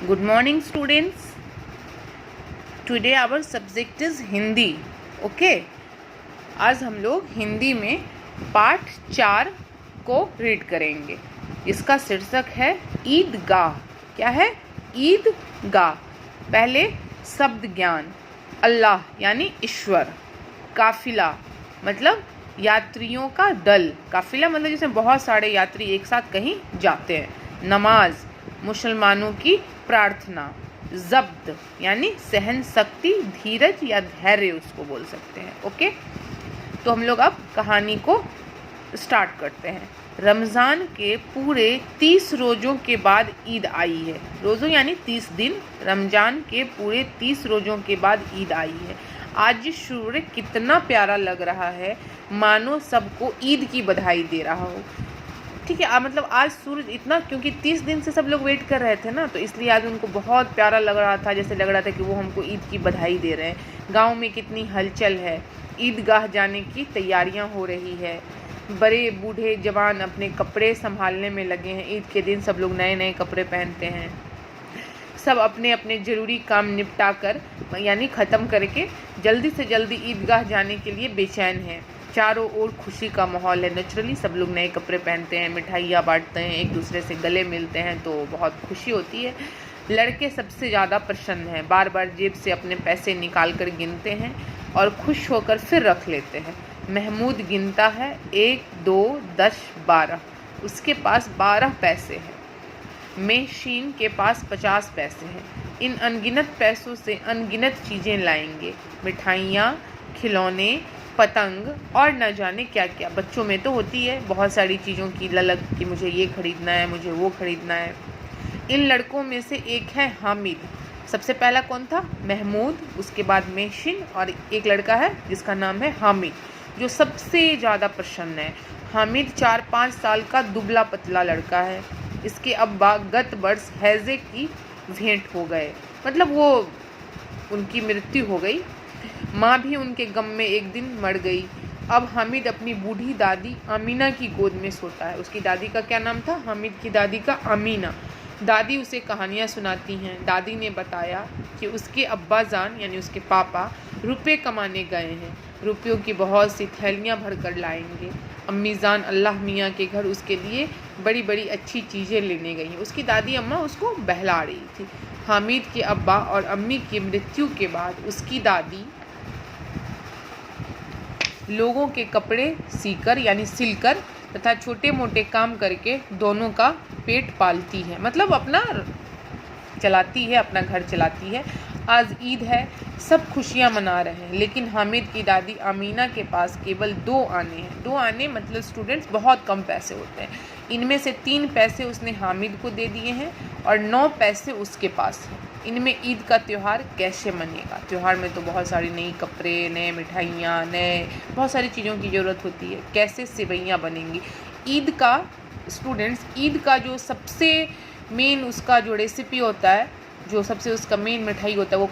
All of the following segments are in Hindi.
Good morning students. Today our subject is Hindi. Okay. आज हम लोग हिंदी में पाठ 4 को रीड करेंगे. इसका शीर्षक है ईदगाह. क्या है? ईदगाह. पहले शब्द ज्ञान. अल्लाह यानी ईश्वर. काफिला मतलब यात्रियों का दल. काफिला मतलब जिसमें बहुत सारे यात्री एक साथ कहीं जाते हैं. नमाज मुसलमानों की प्रार्थना. जब्त यानी सहन शक्ति, धीरज या धैर्य उसको बोल सकते हैं. ओके, तो हम लोग अब कहानी को स्टार्ट करते हैं. रमज़ान के पूरे 30 रोज़ों के बाद ईद आई है. रोज़ों यानी 30 दिन. रमज़ान के पूरे 30 रोज़ों के बाद ईद आई है. आज सूर्य कितना प्यारा लग रहा है, मानो सबको ईद की बधाई दे रहा हो. ठीक है, मतलब आज सूरज इतना, क्योंकि 30 दिन से सब लोग वेट कर रहे थे ना, तो इसलिए आज उनको बहुत प्यारा लग रहा था. जैसे लग रहा था कि वो हमको ईद की बधाई दे रहे हैं. गांव में कितनी हलचल है. ईदगाह जाने की तैयारियां हो रही है. बड़े बूढ़े जवान अपने कपड़े संभालने में लगे हैं. ईद के दिन सब लोग नए नए कपड़े पहनते हैं. सब अपने अपने ज़रूरी काम निपटा कर यानी ख़त्म करके जल्दी से जल्दी ईदगाह जाने के लिए बेचैन हैं. चारों ओर खुशी का माहौल है. नेचुरली सब लोग नए कपड़े पहनते हैं, मिठाइयाँ बांटते हैं, एक दूसरे से गले मिलते हैं, तो बहुत खुशी होती है. लड़के सबसे ज़्यादा प्रसन्न हैं. बार बार जेब से अपने पैसे निकाल कर गिनते हैं और खुश होकर फिर रख लेते हैं. महमूद गिनता है 1 2 10 12. उसके पास 12 पैसे हैं. मेशीन के पास 50 पैसे हैं. इन अनगिनत पैसों से अनगिनत चीज़ें लाएंगे. मिठाइयाँ, खिलौने, पतंग और न जाने क्या क्या. बच्चों में तो होती है बहुत सारी चीज़ों की ललक कि मुझे ये ख़रीदना है, मुझे वो ख़रीदना है. इन लड़कों में से एक है हामिद. सबसे पहला कौन था? महमूद. उसके बाद मेशिन और एक लड़का है जिसका नाम है हामिद, जो सबसे ज़्यादा प्रसन्न है. हामिद 4-5 साल का दुबला पतला लड़का है. इसके अब्बा गत वर्ष हैजे की भेंट हो गए, मतलब वो उनकी मृत्यु हो गई. माँ भी उनके गम में एक दिन मर गई. अब हामिद अपनी बूढ़ी दादी अमीना की गोद में सोता है. उसकी दादी का क्या नाम था? हामिद की दादी का अमीना. दादी उसे कहानियाँ सुनाती हैं. दादी ने बताया कि उसके अब्बा जान यानी उसके पापा रुपए कमाने गए हैं. रुपयों की बहुत सी थैलियाँ भर कर लाएंगे. अम्मी जान अल्लाह मियाँ के घर उसके लिए बड़ी बड़ी अच्छी चीज़ें लेने गई हैं. उसकी दादी अम्मा उसको बहला रही थी. हामिद के अब्बा और अम्मी की मृत्यु के बाद उसकी दादी लोगों के कपड़े सीकर यानी सिलकर तथा छोटे मोटे काम करके दोनों का पेट पालती है, मतलब अपना चलाती है, अपना घर चलाती है. आज ईद है, सब खुशियां मना रहे हैं, लेकिन हामिद की दादी अमीना के पास केवल 2 आने हैं. 2 आने मतलब स्टूडेंट्स बहुत कम पैसे होते हैं. इनमें से 3 पैसे उसने हामिद को दे दिए हैं और 9 पैसे उसके पास हैं. इनमें ईद का त्यौहार कैसे मनेगा? त्यौहार में तो बहुत सारी नई कपड़े, नए मिठाइयाँ, बहुत सारी चीज़ों की ज़रूरत होती है. कैसे सेवइयाँ बनेंगी? ईद का स्टूडेंट्स, ईद का जो सबसे मेन उसका जो रेसिपी होता है, जो सबसे उसका मेन मिठाई होता है, वो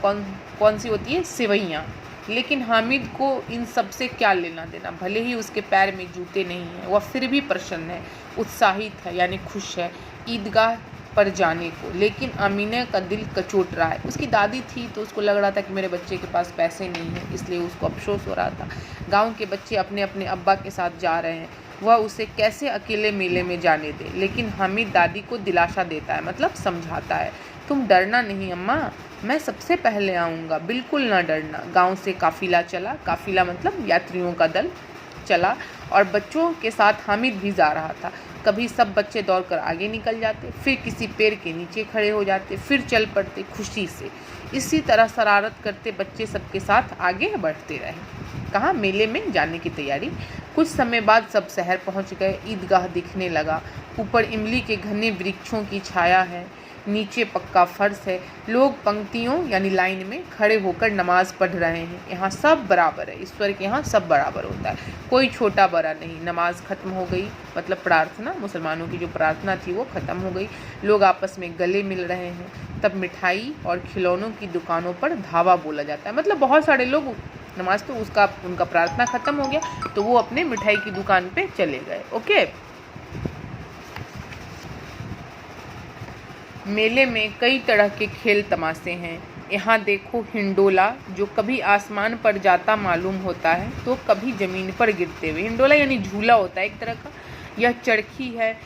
कौन सी होती है? सेवइयाँ. लेकिन हामिद को इन सब से क्या लेना देना? भले ही उसके पैर में जूते नहीं हैं, वह फिर भी प्रसन्न है, उत्साहित है यानी खुश है ईदगाह पर जाने को. लेकिन अमीना का दिल कचोट रहा है. उसकी दादी थी तो उसको लग रहा था कि मेरे बच्चे के पास पैसे नहीं हैं, इसलिए उसको अफसोस हो रहा था. गांव के बच्चे अपने अपने अब्बा के साथ जा रहे हैं, वह उसे कैसे अकेले मेले में जाने दे. लेकिन हामिद दादी को दिलासा देता है, मतलब समझाता है. तुम डरना नहीं अम्मा, मैं सबसे पहले आऊँगा, बिल्कुल ना डरना. गांव से काफिला चला. काफिला मतलब यात्रियों का दल चला और बच्चों के साथ हामिद भी जा रहा था. कभी सब बच्चे दौड़कर आगे निकल जाते, फिर किसी पेड़ के नीचे खड़े हो जाते, फिर चल पड़ते खुशी से. इसी तरह शरारत करते बच्चे सबके साथ आगे बढ़ते रहे. कहाँ? मेले में जाने की तैयारी. कुछ समय बाद सब शहर पहुंच गए. ईदगाह दिखने लगा. ऊपर इमली के घने वृक्षों की छाया है, नीचे पक्का फर्श है. लोग पंक्तियों यानी लाइन में खड़े होकर नमाज पढ़ रहे हैं. यहाँ सब बराबर है. ईश्वर के यहाँ सब बराबर होता है, कोई छोटा बड़ा नहीं. नमाज ख़त्म हो गई, मतलब प्रार्थना, मुसलमानों की जो प्रार्थना थी वो ख़त्म हो गई. लोग आपस में गले मिल रहे हैं. तब मिठाई और खिलौनों की दुकानों पर धावा बोला जाता है. मतलब बहुत सारे लोग, नमाज तो उनका प्रार्थना ख़त्म हो गया तो वो अपने मिठाई की दुकान पे चले गए. ओके, मेले में कई तरह के खेल तमाशे हैं। यहाँ देखो हिंडोला, जो कभी आसमान पर जाता मालूम होता है तो कभी ज़मीन पर गिरते हुए। हिंडोला यानी झूला होता है एक तरह का। यह चरखी है,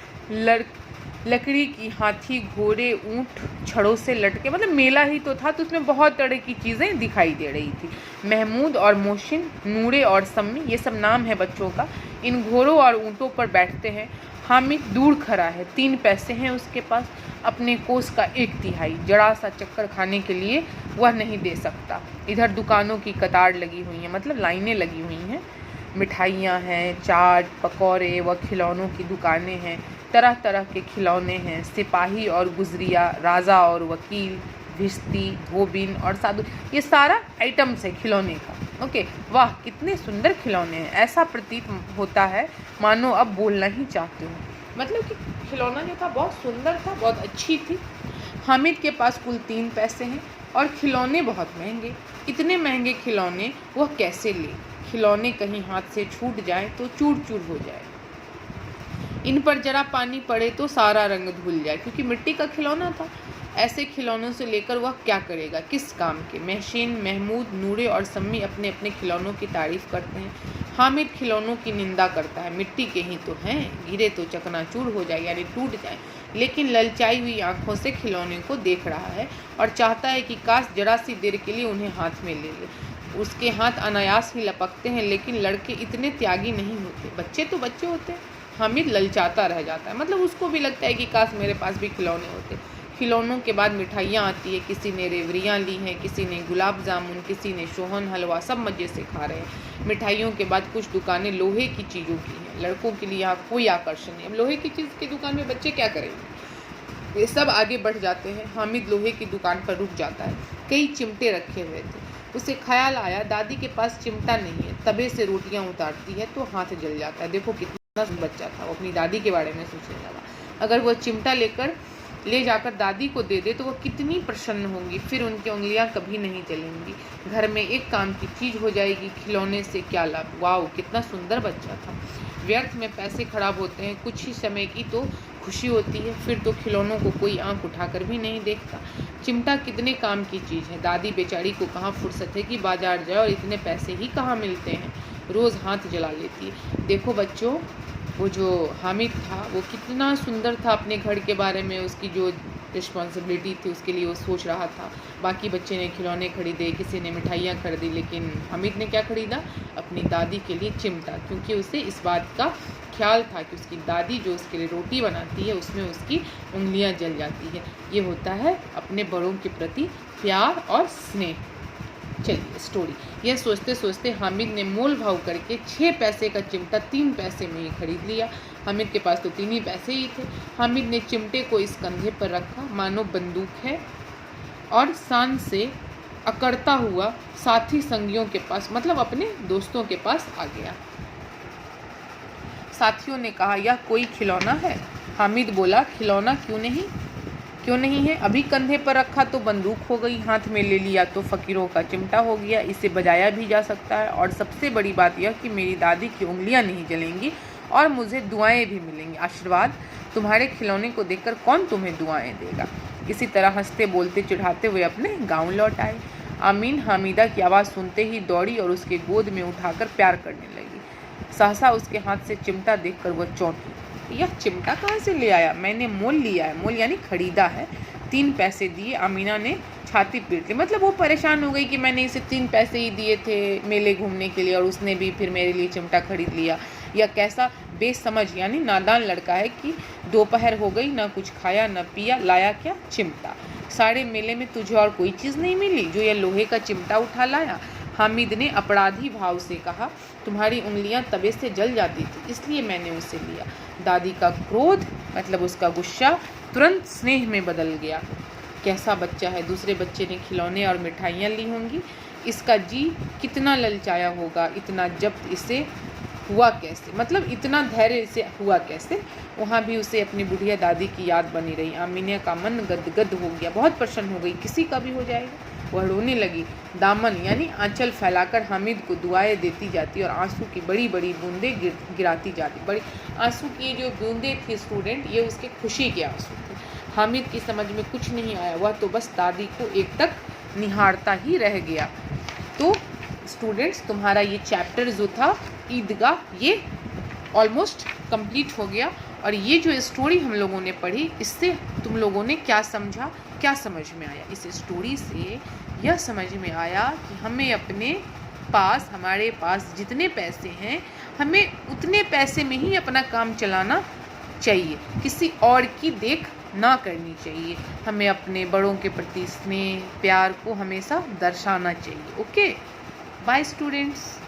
लकड़ी की हाथी, घोड़े, ऊँट छड़ों से लटके, मतलब मेला ही तो था, तो उसमें बहुत तरह की चीज़ें दिखाई दे रही थी। महमूद और मोहसिन, नूरे और सम्मी, ये सब नाम है बच्चों का। इन घोड़ों और ऊँटों पर बैठते हैं। हामिद दूर खड़ा है, 3 पैसे हैं उसके पास, अपने कोस का 1/3, जरा सा चक्कर खाने के लिए वह नहीं दे सकता। इधर दुकानों की कतार लगी हुई है, मतलब लाइनें लगी हुई हैं। मिठाइयाँ हैं, चाट, पकौड़े व खिलौनों की दुकानें हैं। तरह तरह के खिलौने हैं, सिपाही और गुजरिया, राजा और वकील, भिश्ती, धोबिन और साधु, ये सारा आइटम्स है खिलौने का। ओके, वाह कितने सुंदर खिलौने हैं। ऐसा प्रतीत होता है मानो अब बोलना ही चाहते हो। मतलब कि खिलौना जो था बहुत सुंदर था, बहुत अच्छी थी। हामिद के पास कुल 3 पैसे हैं और खिलौने बहुत महंगे। इतने महंगे खिलौने वह कैसे ले? खिलौने कहीं हाथ से छूट जाए तो चूर चूर हो जाए, इन पर जरा पानी पड़े तो सारा रंग धुल जाए, क्योंकि मिट्टी का खिलौना था। ऐसे खिलौनों से लेकर वह क्या करेगा, किस काम के? महसिन, महमूद, नूरे और सम्मी अपने अपने खिलौनों की तारीफ करते हैं। हामिद खिलौनों की निंदा करता है, मिट्टी के ही तो हैं, गिरे तो चकनाचूर हो जाए यानी टूट जाए। लेकिन ललचाई हुई आंखों से खिलौने को देख रहा है और चाहता है कि काश जरा सी देर के लिए उन्हें हाथ में ले ले। उसके हाथ अनायास ही लपकते हैं, लेकिन लड़के इतने त्यागी नहीं होते, बच्चे तो बच्चे होते हैं। हामिद ललचाता रह जाता है, मतलब उसको भी लगता है कि काश मेरे पास भी खिलौने होते। खिलौनों के बाद मिठाइयाँ आती है, किसी ने रेवड़ियाँ ली हैं, किसी ने गुलाब जामुन, किसी ने सोहन हलवा, सब मज़े से खा रहे हैं। मिठाइयों के बाद कुछ दुकानें लोहे की चीज़ों की हैं। लड़कों के लिए यहाँ कोई आकर्षण नहीं। अब लोहे की चीज़ की दुकान में बच्चे क्या करेंगे? ये सब आगे बढ़ जाते हैं। हामिद लोहे की दुकान पर रुक जाता है। कई चिमटे रखे हुए थे। उसे ख्याल आया दादी के पास चिमटा नहीं है, तवे से रोटियां उतारती है तो हाथ जल जाता है। देखो कितना बच्चा था, वो अपनी दादी के बारे में सोचने लगा। अगर वो चिमटा ले जाकर दादी को दे दे तो वो कितनी प्रसन्न होंगी, फिर उनकी उंगलियां कभी नहीं जलेंगी, घर में एक काम की चीज़ हो जाएगी। खिलौने से क्या लाभ? वाह कितना सुंदर बच्चा था। व्यर्थ में पैसे खराब होते हैं, कुछ ही समय की तो खुशी होती है, फिर तो खिलौनों को कोई आंख उठाकर भी नहीं देखता। चिमटा कितने काम की चीज़ है, दादी बेचारी को कहाँ फुर्सत है कि बाजार जाए, और इतने पैसे ही कहाँ मिलते हैं, रोज़ हाथ जला लेती है। देखो बच्चों, वो जो हामिद था वो कितना सुंदर था, अपने घर के बारे में उसकी जो रिस्पॉन्सिबिलिटी थी उसके लिए वो सोच रहा था। बाकी बच्चे ने खिलौने खरीदे, किसी ने मिठाइयाँ खरीदी, लेकिन हामिद ने क्या खरीदा? अपनी दादी के लिए चिमटा, क्योंकि उसे इस बात का ख्याल था कि उसकी दादी जो उसके लिए रोटी बनाती है उसमें उसकी उंगलियां जल जाती है। ये होता है अपने बड़ों के प्रति प्यार और स्नेह। चलिए स्टोरी। यह सोचते सोचते हामिद ने मोल भाव करके 6 पैसे का चिमटा 3 पैसे में ही खरीद लिया। हामिद के पास तो 3 ही पैसे ही थे। हामिद ने चिमटे को इस कंधे पर रखा मानो बंदूक है, और शान से अकड़ता हुआ साथी संगियों के पास, मतलब अपने दोस्तों के पास आ गया। साथियों ने कहा, यह कोई खिलौना है? हामिद बोला, खिलौना क्यों नहीं है? अभी कंधे पर रखा तो बंदूक हो गई, हाथ में ले लिया तो फकीरों का चिमटा हो गया। इसे बजाया भी जा सकता है, और सबसे बड़ी बात यह कि मेरी दादी की उंगलियां नहीं जलेंगी और मुझे दुआएं भी मिलेंगी, आशीर्वाद। तुम्हारे खिलौने को देखकर कौन तुम्हें दुआएं देगा? इसी तरह हंसते बोलते चिढ़ाते हुए अपने गाँव लौट आए। आमीन हामिदा की आवाज़ सुनते ही दौड़ी और उसके गोद में उठाकर प्यार करने लगी। सहसा उसके हाथ से चिमटा देखकर वह चौंकी। यह चिमटा कहाँ से ले आया? मैंने मोल लिया है, मोल यानी खरीदा है। 3 पैसे दिए। आमीना ने छाती पीट ली, मतलब वो परेशान हो गई कि मैंने इसे 3 पैसे ही दिए थे मेले घूमने के लिए, और उसने भी फिर मेरे लिए चिमटा खरीद लिया। यह कैसा बेसमझ यानी नादान लड़का है कि दोपहर हो गई, ना कुछ खाया न पिया, लाया क्या? चिमटा। सारे मेले में तुझे और कोई चीज़ नहीं मिली जो यह लोहे का चिमटा उठा लाया? हामिद ने अपराधी भाव से कहा, तुम्हारी उंगलियां तवे से जल जाती थी इसलिए मैंने उसे लिया। दादी का क्रोध, मतलब उसका गुस्सा, तुरंत स्नेह में बदल गया। कैसा बच्चा है! दूसरे बच्चे ने खिलौने और मिठाइयाँ ली होंगी, इसका जी कितना ललचाया होगा। इतना जब्त इसे हुआ कैसे, मतलब इतना धैर्य इसे हुआ कैसे? वहाँ भी उसे अपनी बुढ़िया दादी की याद बनी रही। आमीना का मन गदगद हो गया, बहुत प्रसन्न हो गई, किसी का भी हो जाएगा। वह रोने लगी, दामन यानी आंचल फैलाकर हामिद को दुआएं देती जाती और आंसू की बड़ी बड़ी बूंदें गिराती जाती। बड़ी आंसू की जो बूंदें थी स्टूडेंट, ये उसके खुशी के आंसू थे। हामिद की समझ में कुछ नहीं आया, वह तो बस दादी को एक तक निहारता ही रह गया। तो स्टूडेंट्स, तुम्हारा ये चैप्टर जो था ईदगाह, ये ऑलमोस्ट कंप्लीट हो गया। और ये जो स्टोरी हम लोगों ने पढ़ी, इससे तुम लोगों ने क्या समझा, क्या समझ में आया? इस स्टोरी से यह समझ में आया कि हमें अपने पास, हमारे पास जितने पैसे हैं, हमें उतने पैसे में ही अपना काम चलाना चाहिए, किसी और की देख ना करनी चाहिए। हमें अपने बड़ों के प्रति स्नेह, प्यार को हमेशा दर्शाना चाहिए। Okay, bye students.